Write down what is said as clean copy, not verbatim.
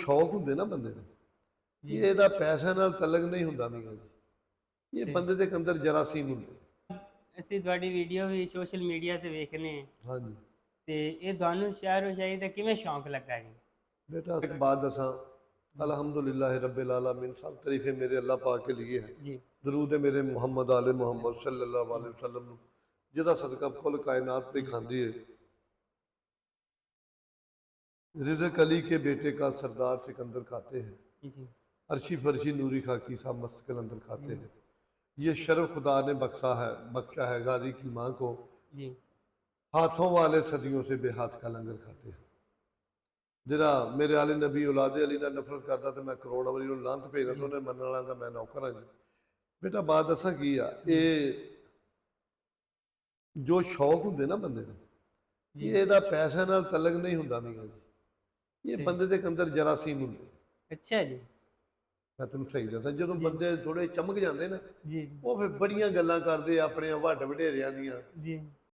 ਸ਼ੌਕ ਹੁੰਦੇ ਨਾ ਬੰਦੇ ਨੂੰ, ਜੀ ਇਹਦਾ ਪੈਸਿਆਂ ਨਾਲ ਤਲਕ ਨਹੀਂ ਹੁੰਦਾ ਮੀਆਂ ਜੀ, ਇਹ ਬੰਦੇ ਦੇ ਅੰਦਰ ਜਰਾਸੀਮ ਹੁੰਦੇ। ਅਸੀਂ ਤੁਹਾਡੀ ਵੀਡੀਓ ਵੀ ਸੋਸ਼ਲ ਮੀਡੀਆ ਤੇ ਵੇਖਨੇ ਹਾਂਜੀ ਤੇ ਇਹ ਤੁਹਾਨੂੰ ਸ਼ਾਇਰੋ ਸ਼ਾਇਰੀ ਦਾ ਕਿਵੇਂ ਸ਼ੌਂਕ ਲੱਗਾ ਜੀ? बेटा एक बात दसा, अल्हम्दुलिल्लाह रब्बिल आलमीन, सब तारीफे मेरे अल्लाह पाक के लिए है। जी दरूद मेरे मुहम्मद आले मुहम्मद सल्लल्लाहु अलैहि वसल्लम जिदा सदका कुल कायनात पे खांदी है। रिज़्क़ अली के बेटे का सरदार सिकंदर खाते हैं, जी अर्शी फरशी नूरी खाकी साहब मस्त कलंदर खाते हैं। ये शर्फ खुदा ने बख्शा है गाजी की माँ को, जी हाथों वाले सदियों से बेहाथ का लंगर खाते हैं। जिहड़ा मेरे आले नबी औलादे अली नाल नफरत करता तो मैं करोड़ वारी उन्हें लांत भेजना तो उन्हें मनण वाला दा मैं नौकर हाँ जी। बेटा बात दसा की आ, ये जो शौक हुंदे ना बंदे नूं, ਇਹਦਾ ਪੈਸਿਆਂ ਨਾਲ ਤਲਕ ਨਹੀਂ ਹੁੰਦਾ ਮੀਆਂ ਜੀ, ਇਹ ਬੰਦੇ ਦੇ ਅੰਦਰ ਜਰਾਸੀਮ ਹੁੰਦੇ। अच्छा जी ਮੈਂ ਤੈਨੂੰ ਸਹੀ ਦੱਸਾਂ, ਜਦੋਂ ਬੰਦੇ ਥੋੜੇ ਚਮਕ ਜਾਂਦੇ ਨਾ, जी ਉਹ ਫਿਰ ਬੜੀਆਂ ਗੱਲਾਂ ਕਰਦੇ ਆਪਣੇ ਵੱਡ ਵਡੇਰਿਆਂ ਦੀਆਂ, जी